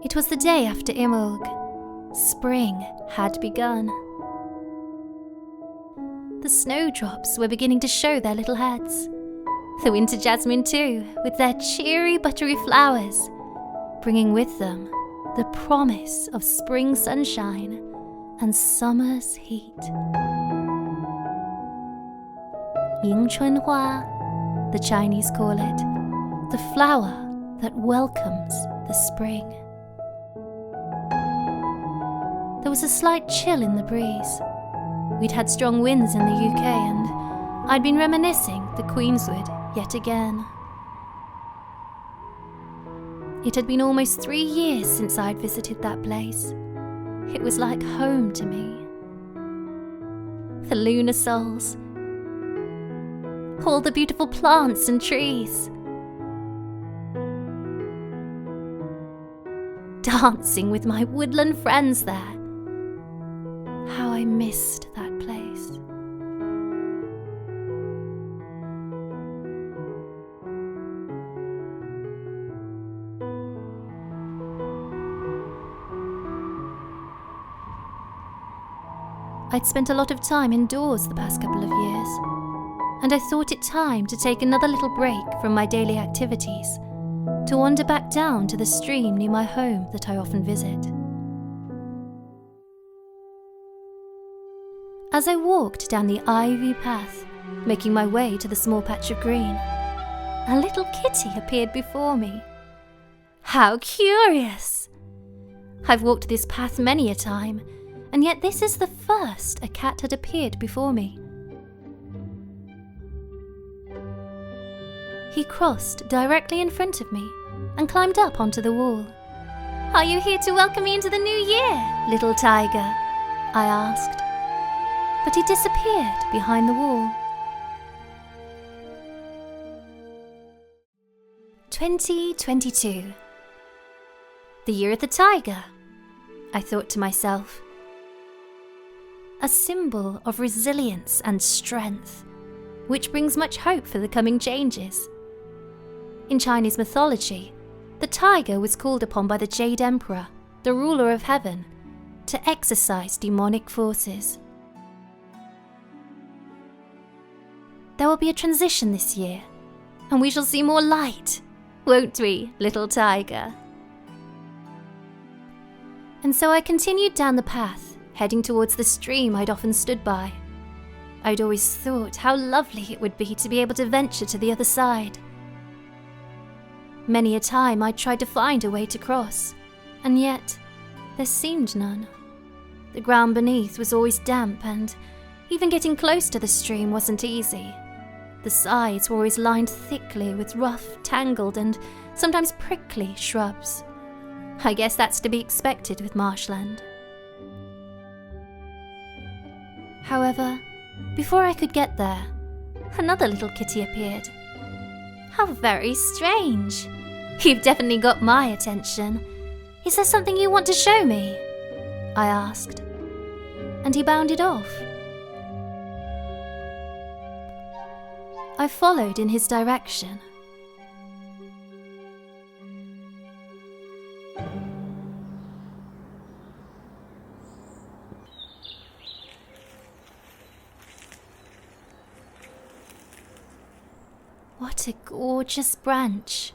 It was the day after Imbolc. Spring had begun. The snowdrops were beginning to show their little heads. The winter jasmine too, with their cheery buttery flowers, bringing with them the promise of spring sunshine and summer's heat. 迎春花, the Chinese call it, the flower that welcomes the spring. There was a slight chill in the breeze. We'd had strong winds in the UK and I'd been reminiscing the Queenswood yet again. It had been almost 3 years since I'd visited that place. It was like home to me. The lunar souls, all the beautiful plants and trees, dancing with my woodland friends there. How I missed that place. I'd spent a lot of time indoors the past couple of years, and I thought it time to take another little break from my daily activities to wander back down to the stream near my home that I often visit. As I walked down the ivy path, making my way to the small patch of green, a little kitty appeared before me. How curious! I've walked this path many a time, and yet this is the first a cat had appeared before me. He crossed directly in front of me and climbed up onto the wall. "Are you here to welcome me into the new year, little tiger?" I asked. But he disappeared behind the wall. 2022. The year of the tiger, I thought to myself. A symbol of resilience and strength, which brings much hope for the coming changes. In Chinese mythology, the tiger was called upon by the Jade Emperor, the ruler of heaven, to exorcise demonic forces. There will be a transition this year, and we shall see more light, won't we, little tiger? And so I continued down the path, heading towards the stream I'd often stood by. I'd always thought how lovely it would be to be able to venture to the other side. Many a time I'd tried to find a way to cross, and yet there seemed none. The ground beneath was always damp, and even getting close to the stream wasn't easy. The sides were always lined thickly with rough, tangled, and sometimes prickly shrubs. I guess that's to be expected with marshland. However, before I could get there, another little kitty appeared. How very strange. You've definitely got my attention. Is there something you want to show me? I asked, and he bounded off. I followed in his direction. What a gorgeous branch,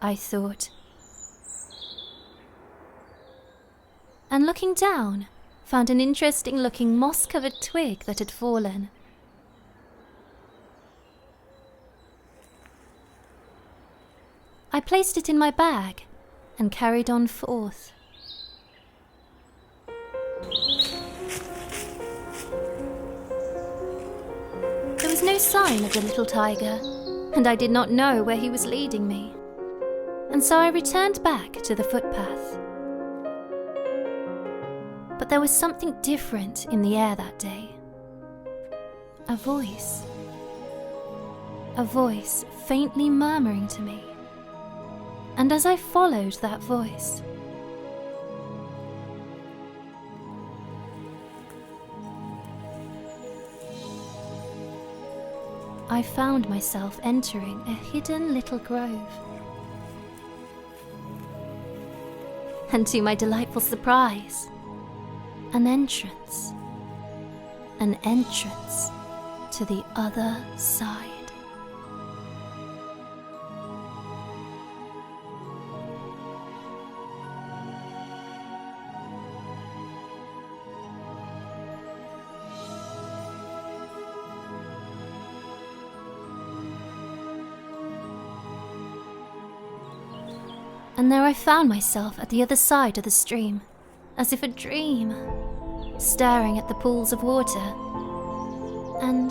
I thought. And looking down, found an interesting looking moss-covered twig that had fallen. I placed it in my bag and carried on forth. There was no sign of the little tiger, and I did not know where he was leading me, and so I returned back to the footpath. But there was something different in the air that day. A voice faintly murmuring to me, and as I followed that voice, I found myself entering a hidden little grove. And to my delightful surprise, an entrance. An entrance to the other side. And there I found myself at the other side of the stream, as if a dream, staring at the pools of water. And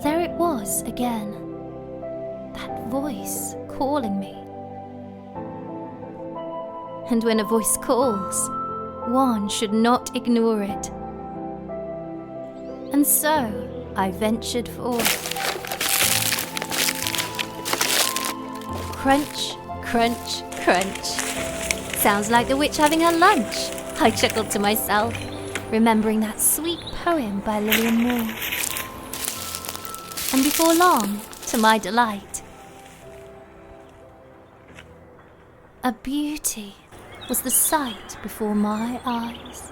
there it was again, that voice calling me. And when a voice calls, one should not ignore it. And so I ventured forth. Crunch, crunch, crunch. Sounds like the witch having her lunch, I chuckled to myself, remembering that sweet poem by Lillian Moore. And before long, to my delight, a beauty was the sight before my eyes.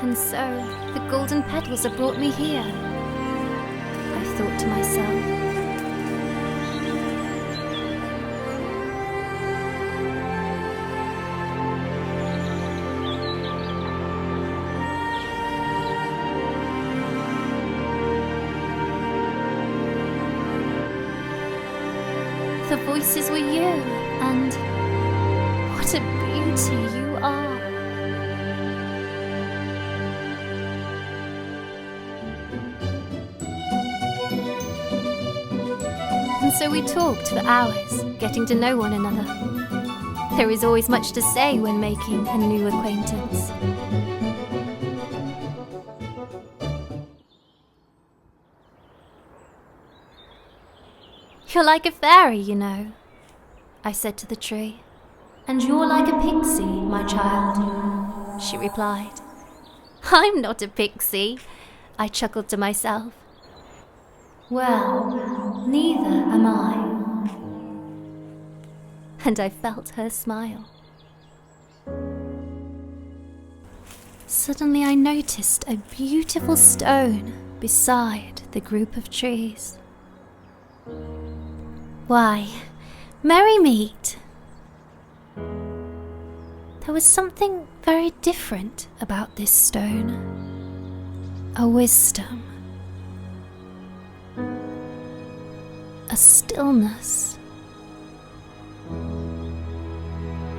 And so, the golden petals have brought me here, I thought to myself. The voices were you, and what a beauty you are. And so we talked for hours, getting to know one another. There is always much to say when making a new acquaintance. You're like a fairy, you know, I said to the tree. And you're like a pixie, my child, she replied. I'm not a pixie, I chuckled to myself. Well, neither am I. And I felt her smile. Suddenly I noticed a beautiful stone beside the group of trees. Why, merry meet! There was something very different about this stone. A wisdom. A stillness.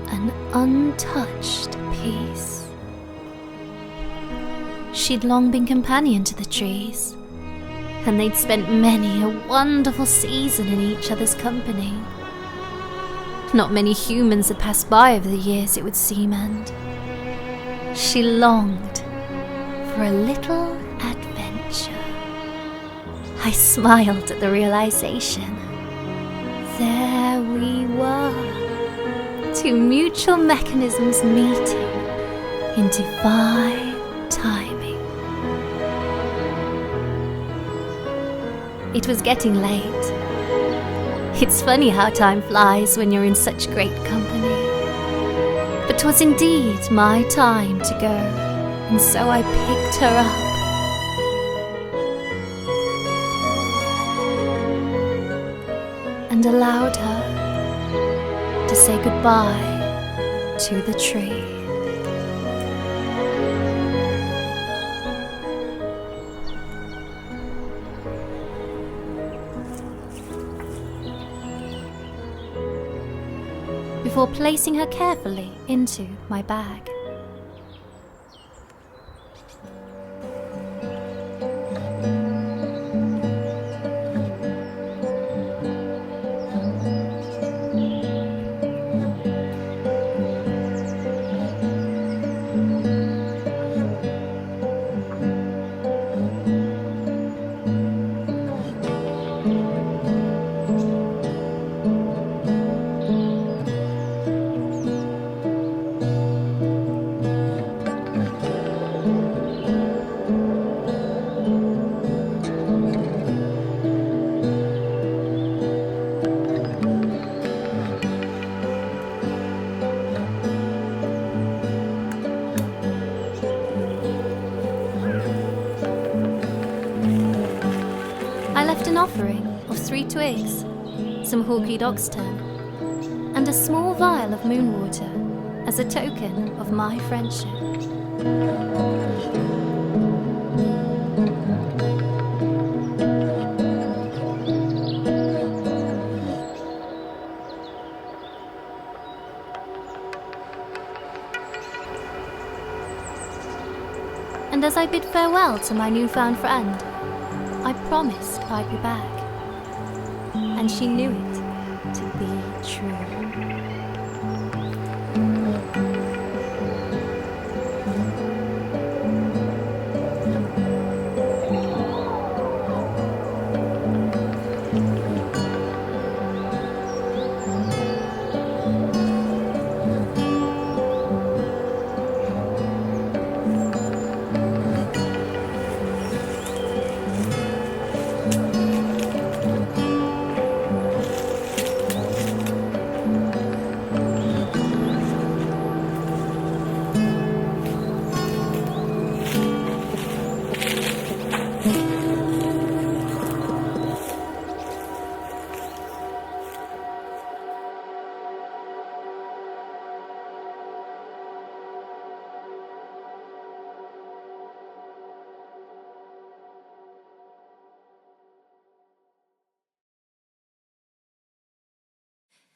An untouched peace. She'd long been companion to the trees, and they'd spent many a wonderful season in each other's company. Not many humans had passed by over the years, it would seem, and she longed for a little adventure. I smiled at the realization. There we were, two mutual mechanisms meeting in divine timing. It was getting late. It's funny how time flies when you're in such great company. But 'twas indeed my time to go, and so I picked her up. And allowed her to say goodbye to the tree. Before placing her carefully into my bag. offering of 3 twigs, some hawkeed oxtongue, and a small vial of moon water as a token of my friendship. And as I bid farewell to my newfound friend, I promised I'd be back. And she knew it to be true.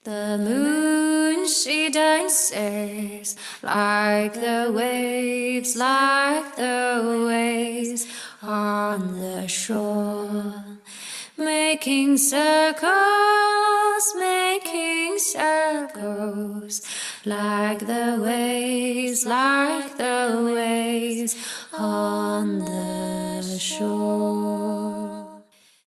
The moon, she dances like the waves on the shore, making circles like the waves on the shore.